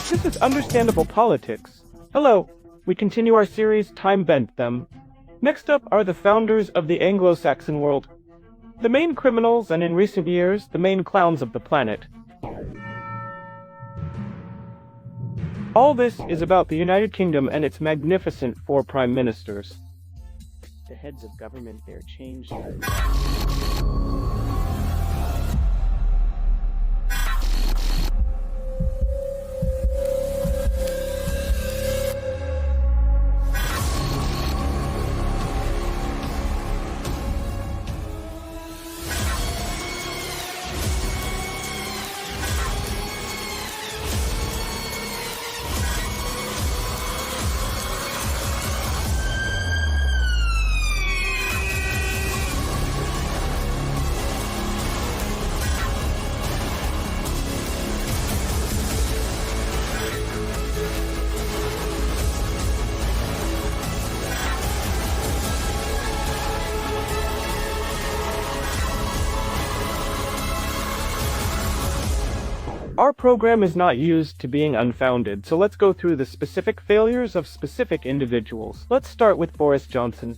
This is understandable politics. Hello, we continue our series Time Bent Them. Next up are the founders of the Anglo-Saxon world. The main criminals and in recent years, the main clowns of the planet. All this is about the United Kingdom and its magnificent 4 prime ministers. The heads of government there changed. Our program is not used to being unfounded, so let's go through the specific failures of specific individuals. Let's start with Boris Johnson.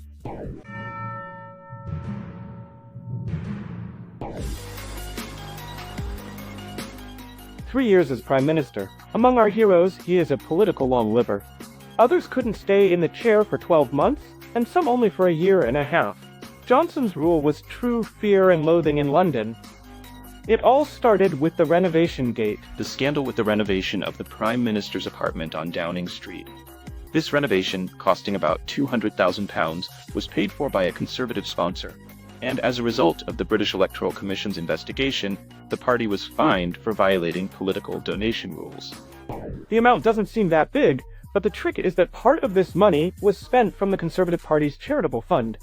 Three years as Prime Minister. Among our heroes, he is a political long-liver. Others couldn't stay in the chair for 12 months, and some only for a year and a half. Johnson's rule was true fear and loathing in London. It all started with the Renovation Gate. The scandal with the renovation of the Prime Minister's apartment on Downing Street. This renovation, costing about £200,000, was paid for by a Conservative sponsor, and as a result of the British Electoral Commission's investigation, the party was fined for violating political donation rules. The amount doesn't seem that big, but the trick is that part of this money was spent from the Conservative Party's charitable fund.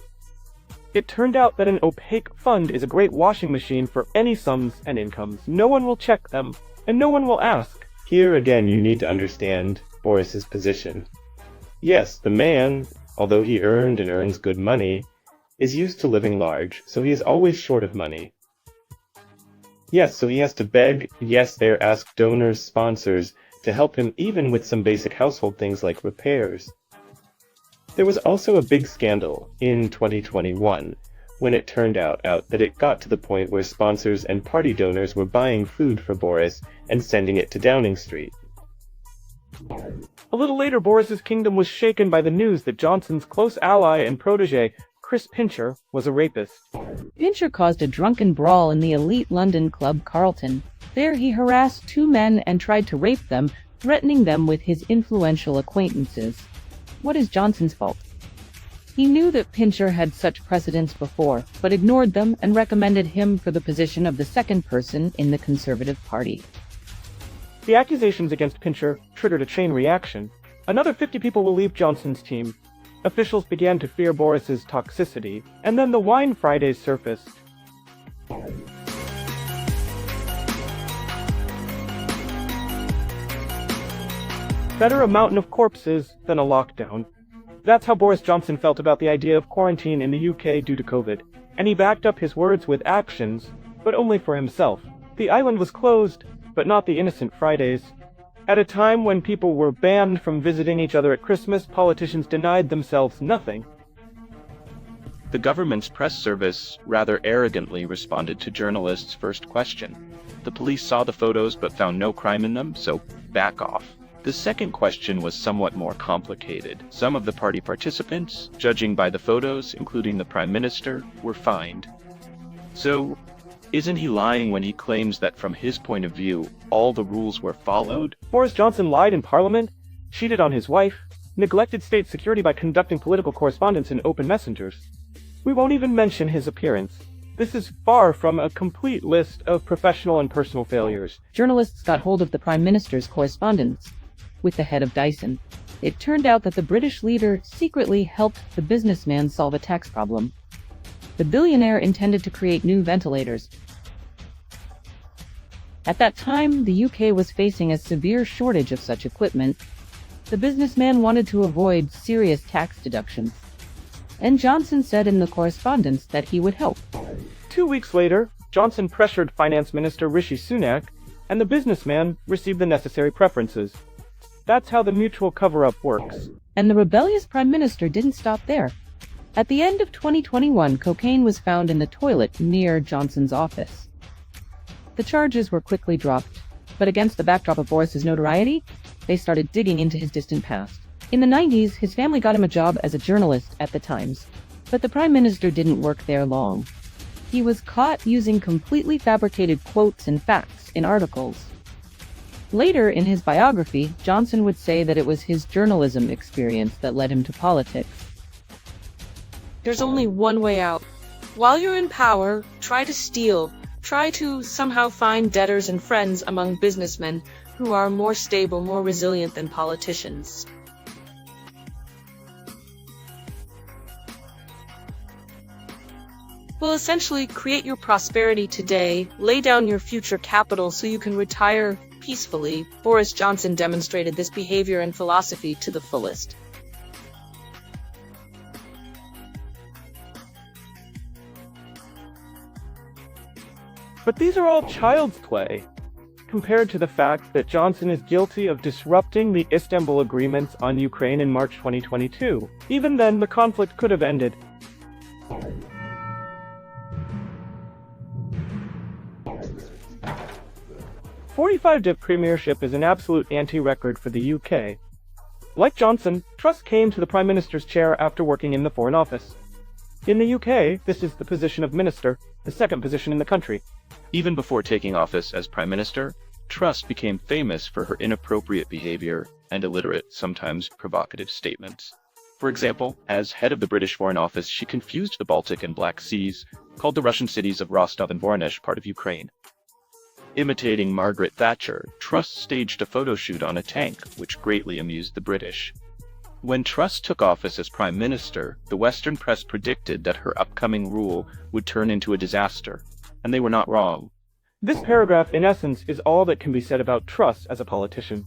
It turned out that an opaque fund is a great washing machine for any sums and incomes. No one will check them, and no one will ask. Here again you need to understand Boris's position. Yes, the man, although he earned and earns good money, is used to living large, so he is always short of money. Yes, so he has to beg, yes, there ask donors, sponsors, to help him even with some basic household things like repairs. There was also a big scandal in 2021 when it turned out that it got to the point where sponsors and party donors were buying food for Boris and sending it to Downing Street. A little later, Boris's kingdom was shaken by the news that Johnson's close ally and protege, Chris Pincher, was a rapist. Pincher caused a drunken brawl in the elite London club Carlton. There he harassed 2 men and tried to rape them, threatening them with his influential acquaintances. What is Johnson's fault? He knew that Pincher had such precedents before, but ignored them and recommended him for the position of the second person in the Conservative Party. The accusations against Pincher triggered a chain reaction. Another 50 people will leave Johnson's team. Officials began to fear Boris's toxicity, and then the Wine Fridays surfaced. Better a mountain of corpses than a lockdown. That's how Boris Johnson felt about the idea of quarantine in the UK due to COVID, and he backed up his words with actions, but only for himself. The island was closed, but not the innocent Fridays. At a time when people were banned from visiting each other at Christmas, politicians denied themselves nothing. The government's press service rather arrogantly responded to journalists' first question. The police saw the photos but found no crime in them, so back off. The second question was somewhat more complicated. Some of the party participants, judging by the photos, including the Prime Minister, were fined. So, isn't he lying when he claims that from his point of view, all the rules were followed? Boris Johnson lied in Parliament, cheated on his wife, neglected state security by conducting political correspondence in open messengers. We won't even mention his appearance. This is far from a complete list of professional and personal failures. Journalists got hold of the Prime Minister's correspondence with the head of Dyson. It turned out that the British leader secretly helped the businessman solve a tax problem. The billionaire intended to create new ventilators. At that time, the UK was facing a severe shortage of such equipment. The businessman wanted to avoid serious tax deductions, and Johnson said in the correspondence that he would help. 2 weeks later, Johnson pressured Finance Minister Rishi Sunak, and the businessman received the necessary preferences. That's how the mutual cover-up works. And the rebellious prime minister didn't stop there. At the end of 2021, cocaine was found in the toilet near Johnson's office. The charges were quickly dropped, but against the backdrop of Boris's notoriety, they started digging into his distant past. In the 90s, his family got him a job as a journalist at the Times, but the prime minister didn't work there long. He was caught using completely fabricated quotes and facts in articles. Later in his biography, Johnson would say that it was his journalism experience that led him to politics. There's only one way out. While you're in power, try to steal. Try to somehow find debtors and friends among businessmen who are more stable, more resilient than politicians. Well, essentially, create your prosperity today, lay down your future capital so you can retire peacefully. Boris Johnson demonstrated this behavior and philosophy to the fullest. But these are all child's play, compared to the fact that Johnson is guilty of disrupting the Istanbul agreements on Ukraine in March 2022. Even then, the conflict could have ended. '45 premiership is an absolute anti-record for the UK. Like Johnson, Truss came to the Prime Minister's chair after working in the Foreign Office. In the UK, this is the position of Minister, the second position in the country. Even before taking office as Prime Minister, Truss became famous for her inappropriate behavior and illiterate, sometimes provocative statements. For example, as head of the British Foreign Office, she confused the Baltic and Black Seas, called the Russian cities of Rostov and Voronezh part of Ukraine. Imitating Margaret Thatcher, Truss staged a photo shoot on a tank, which greatly amused the British. When Truss took office as Prime Minister, the Western press predicted that her upcoming rule would turn into a disaster, and they were not wrong. This paragraph, in essence, is all that can be said about Truss as a politician.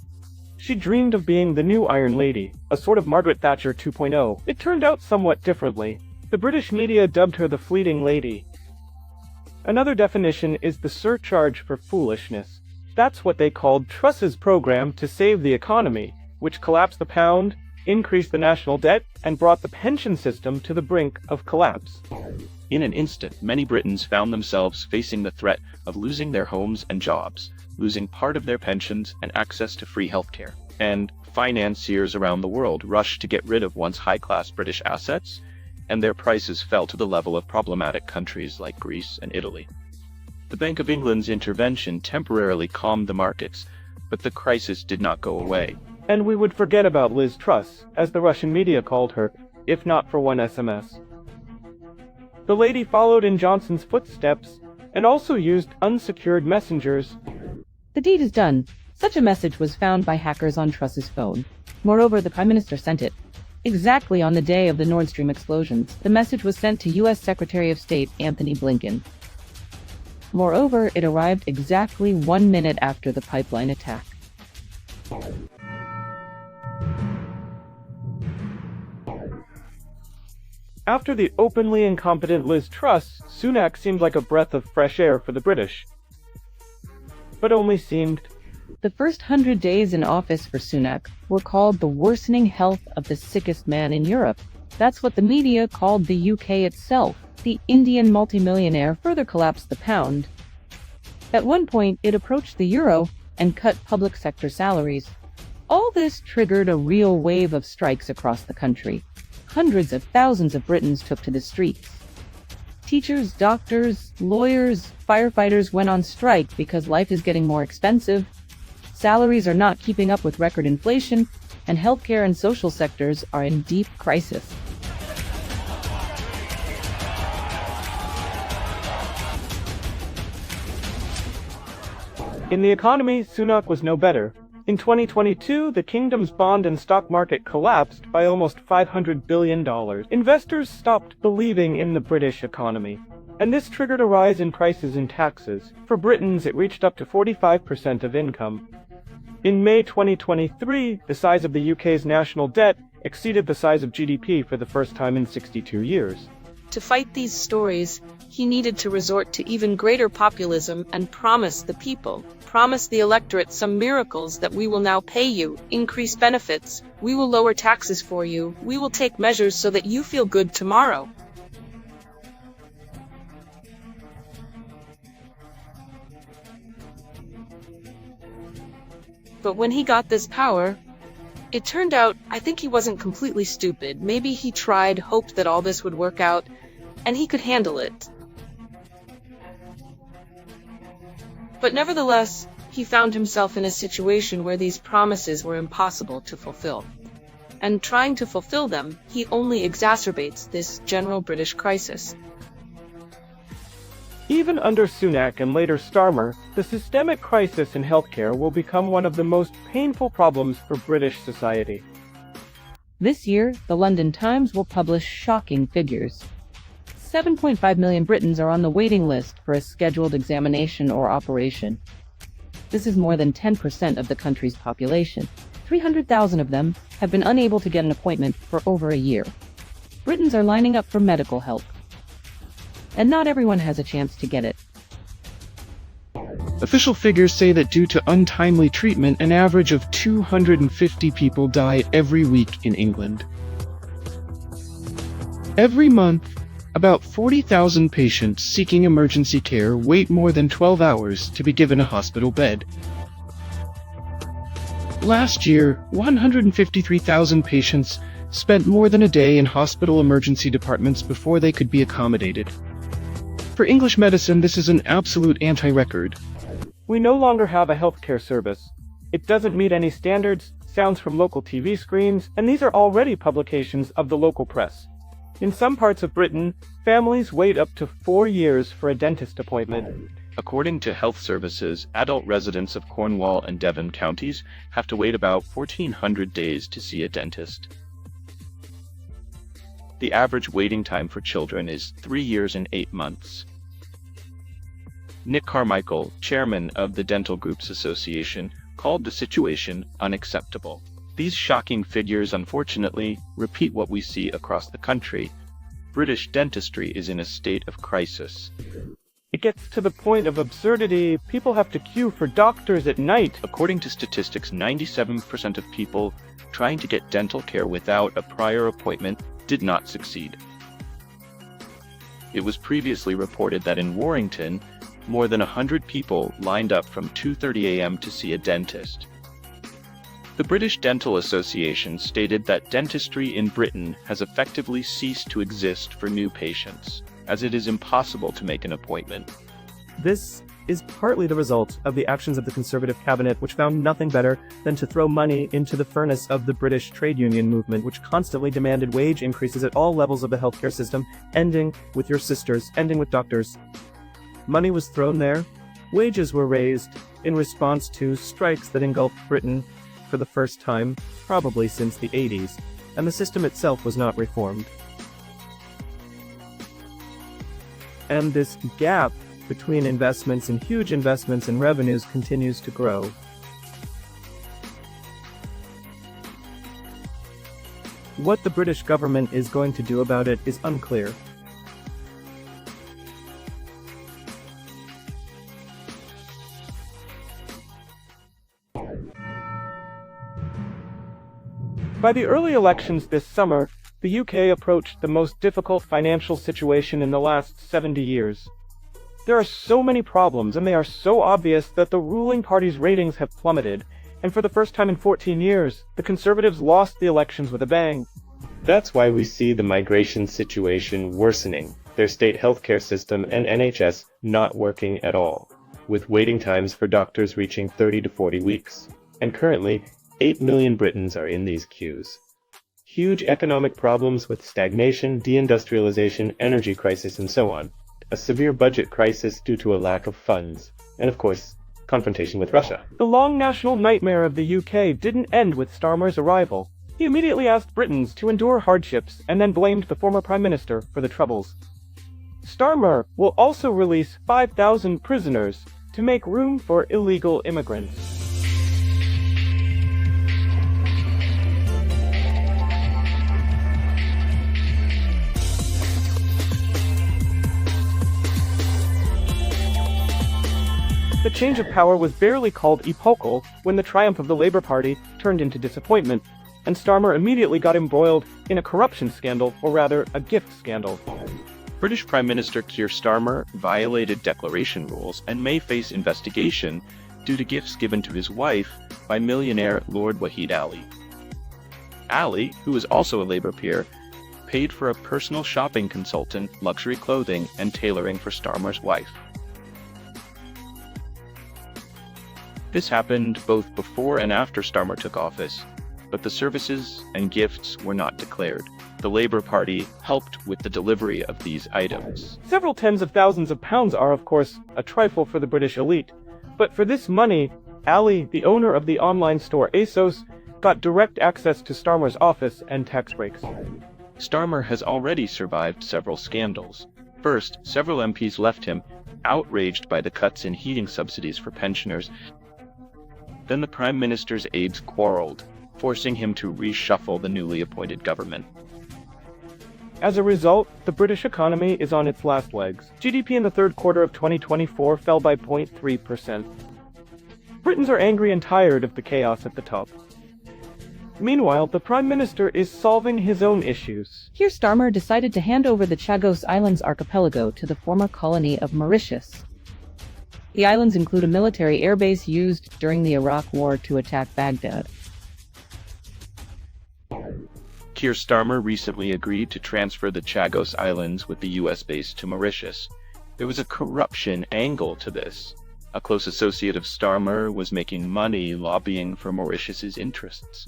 She dreamed of being the new Iron Lady, a sort of Margaret Thatcher 2.0. It turned out somewhat differently. The British media dubbed her the Fleeting Lady. Another definition is the surcharge for foolishness. That's what they called Truss's program to save the economy, which collapsed the pound, increased the national debt, and brought the pension system to the brink of collapse. In an instant, many Britons found themselves facing the threat of losing their homes and jobs, losing part of their pensions and access to free healthcare. And financiers around the world rushed to get rid of once high-class British assets, and their prices fell to the level of problematic countries like Greece and Italy. The Bank of England's intervention temporarily calmed the markets, but the crisis did not go away. And we would forget about Liz Truss, as the Russian media called her, if not for one SMS. The lady followed in Johnson's footsteps, and also used unsecured messengers. The deed is done. Such a message was found by hackers on Truss's phone. Moreover, the Prime Minister sent it. Exactly on the day of the Nord Stream explosions, the message was sent to U.S. Secretary of State Anthony Blinken. Moreover, it arrived exactly 1 minute after the pipeline attack. After the openly incompetent Liz Truss, Sunak seemed like a breath of fresh air for the British. But only seemed. The first 100 days in office for Sunak were called the worsening health of the sickest man in Europe. That's what the media called the UK itself. The Indian multimillionaire further collapsed the pound. At one point, it approached the euro and cut public sector salaries. All this triggered a real wave of strikes across the country. Hundreds of thousands of Britons took to the streets. Teachers, doctors, lawyers, firefighters went on strike because life is getting more expensive. Salaries are not keeping up with record inflation, and healthcare and social sectors are in deep crisis. In the economy, Sunak was no better. In 2022, the kingdom's bond and stock market collapsed by almost $500 billion. Investors stopped believing in the British economy, and this triggered a rise in prices and taxes. For Britons, it reached up to 45% of income. In May 2023, the size of the UK's national debt exceeded the size of GDP for the first time in 62 years. To fight these stories, he needed to resort to even greater populism and promise the people, promise the electorate some miracles that we will now pay you, increase benefits, we will lower taxes for you, we will take measures so that you feel good tomorrow. But when he got this power, it turned out, I think he wasn't completely stupid. Maybe he tried, hoped that all this would work out, and he could handle it. But nevertheless, he found himself in a situation where these promises were impossible to fulfill. And trying to fulfill them, he only exacerbates this general British crisis. Even under Sunak and later Starmer, the systemic crisis in healthcare will become one of the most painful problems for British society. This year, the London Times will publish shocking figures. 7.5 million Britons are on the waiting list for a scheduled examination or operation. This is more than 10% of the country's population. 300,000 of them have been unable to get an appointment for over a year. Britons are lining up for medical help. And not everyone has a chance to get it. Official figures say that due to untimely treatment, an average of 250 people die every week in England. Every month, about 40,000 patients seeking emergency care wait more than 12 hours to be given a hospital bed. Last year, 153,000 patients spent more than a day in hospital emergency departments before they could be accommodated. For English medicine, this is an absolute anti-record. We no longer have a healthcare service. It doesn't meet any standards, sounds from local TV screens, and these are already publications of the local press. In some parts of Britain, families wait up to 4 years for a dentist appointment. According to health services, adult residents of Cornwall and Devon counties have to wait about 1,400 days to see a dentist. The average waiting time for children is 3 years and 8 months. Nick Carmichael, chairman of the Dental Groups Association, called the situation unacceptable. These shocking figures, unfortunately, repeat what we see across the country. British dentistry is in a state of crisis. It gets to the point of absurdity. People have to queue for doctors at night. According to statistics, 97% of people trying to get dental care without a prior appointment did not succeed. It was previously reported that in Warrington, more than 100 people lined up from 2:30 a.m. to see a dentist. The British Dental Association stated that dentistry in Britain has effectively ceased to exist for new patients, as it is impossible to make an appointment. This is partly the result of the actions of the Conservative cabinet, which found nothing better than to throw money into the furnace of the British trade union movement, which constantly demanded wage increases at all levels of the healthcare system, ending with your sisters, ending with doctors. Money was thrown there. Wages were raised in response to strikes that engulfed Britain for the first time, probably since the 80s, and the system itself was not reformed. And this gap between investments and huge investments and revenues continues to grow. What the British government is going to do about it is unclear. By the early elections this summer, the UK approached the most difficult financial situation in the last 70 years. There are so many problems, and they are so obvious that the ruling party's ratings have plummeted, and for the first time in 14 years, the Conservatives lost the elections with a bang. That's why we see the migration situation worsening, their state healthcare system and NHS not working at all, with waiting times for doctors reaching 30 to 40 weeks. And currently, 8 million Britons are in these queues. Huge economic problems with stagnation, deindustrialization, energy crisis, and so on. A severe budget crisis due to a lack of funds. And of course, confrontation with Russia. The long national nightmare of the UK didn't end with Starmer's arrival. He immediately asked Britons to endure hardships and then blamed the former Prime Minister for the troubles. Starmer will also release 5,000 prisoners to make room for illegal immigrants. The change of power was barely called epochal when the triumph of the Labour Party turned into disappointment, and Starmer immediately got embroiled in a corruption scandal, or rather, a gift scandal. British Prime Minister Keir Starmer violated declaration rules and may face investigation due to gifts given to his wife by millionaire Lord Wahid Ali. Ali, who is also a Labour peer, paid for a personal shopping consultant, luxury clothing, and tailoring for Starmer's wife. This happened both before and after Starmer took office, but the services and gifts were not declared. The Labour Party helped with the delivery of these items. Several tens of thousands of pounds are, of course, a trifle for the British elite, but for this money, Ali, the owner of the online store ASOS, got direct access to Starmer's office and tax breaks. Starmer has already survived several scandals. First, several MPs left him, outraged by the cuts in heating subsidies for pensioners. Then the Prime Minister's aides quarreled, forcing him to reshuffle the newly appointed government. As a result, the British economy is on its last legs. GDP in the third quarter of 2024 fell by 0.3%. Britons are angry and tired of the chaos at the top. Meanwhile, the Prime Minister is solving his own issues. Keir Starmer decided to hand over the Chagos Islands archipelago to the former colony of Mauritius. The islands include a military airbase used during the Iraq War to attack Baghdad. Keir Starmer recently agreed to transfer the Chagos Islands with the US base to Mauritius. There was a corruption angle to this. A close associate of Starmer was making money lobbying for Mauritius's interests.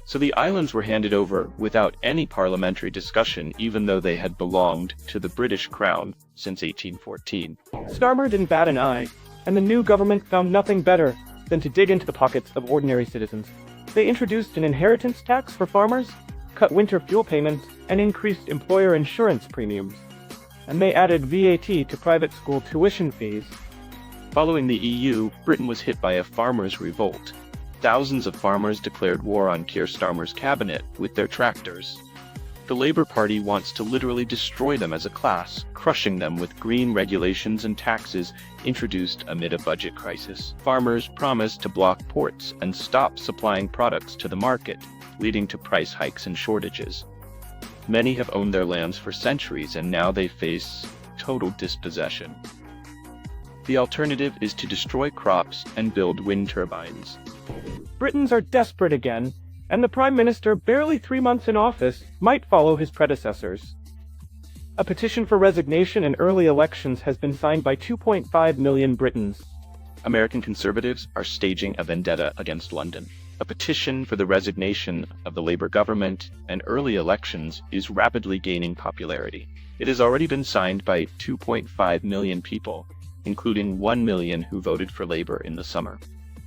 So the islands were handed over without any parliamentary discussion, even though they had belonged to the British Crown since 1814. Starmer didn't bat an eye, and the new government found nothing better than to dig into the pockets of ordinary citizens. They introduced an inheritance tax for farmers, cut winter fuel payments, and increased employer insurance premiums. And they added VAT to private school tuition fees. Following the EU, Britain was hit by a farmers' revolt. Thousands of farmers declared war on Keir Starmer's cabinet with their tractors. The Labour Party wants to literally destroy them as a class, crushing them with green regulations and taxes introduced amid a budget crisis. Farmers promised to block ports and stop supplying products to the market, leading to price hikes and shortages. Many have owned their lands for centuries, and now they face total dispossession. The alternative is to destroy crops and build wind turbines. Britons are desperate again, and the Prime Minister, barely 3 months in office, might follow his predecessors. A petition for resignation and early elections has been signed by 2.5 million Britons. American conservatives are staging a vendetta against London. A petition for the resignation of the Labour government and early elections is rapidly gaining popularity. It has already been signed by 2.5 million people, including 1 million who voted for Labour in the summer.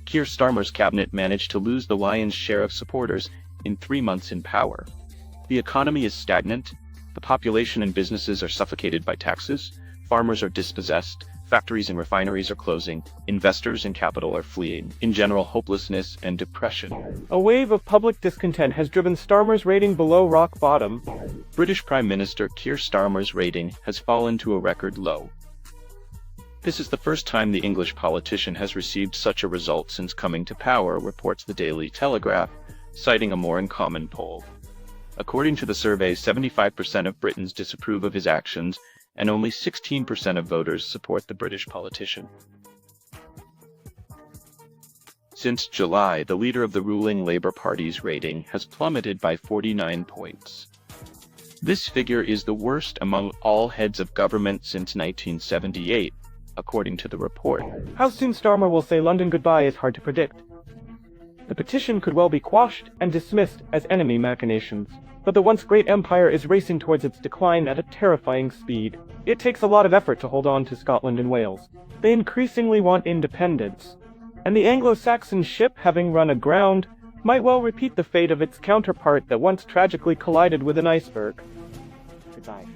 Keir Starmer's cabinet managed to lose the lion's share of supporters in 3 months in power. The economy is stagnant, the population and businesses are suffocated by taxes, farmers are dispossessed, factories and refineries are closing, investors and capital are fleeing. In general, hopelessness and depression. A wave of public discontent has driven Starmer's rating below rock bottom. British Prime Minister Keir Starmer's rating has fallen to a record low. This is the first time the English politician has received such a result since coming to power, reports the Daily Telegraph, citing a Moron Common poll. According to the survey, 75% of Britons disapprove of his actions, and only 16% of voters support the British politician. Since July, the leader of the ruling Labour Party's rating has plummeted by 49 points. This figure is the worst among all heads of government since 1978, according to the report. How soon Starmer will say London goodbye is hard to predict. The petition could well be quashed and dismissed as enemy machinations. But the once great empire is racing towards its decline at a terrifying speed. It takes a lot of effort to hold on to Scotland and Wales. They increasingly want independence. And the Anglo-Saxon ship, having run aground, might well repeat the fate of its counterpart that once tragically collided with an iceberg. Goodbye.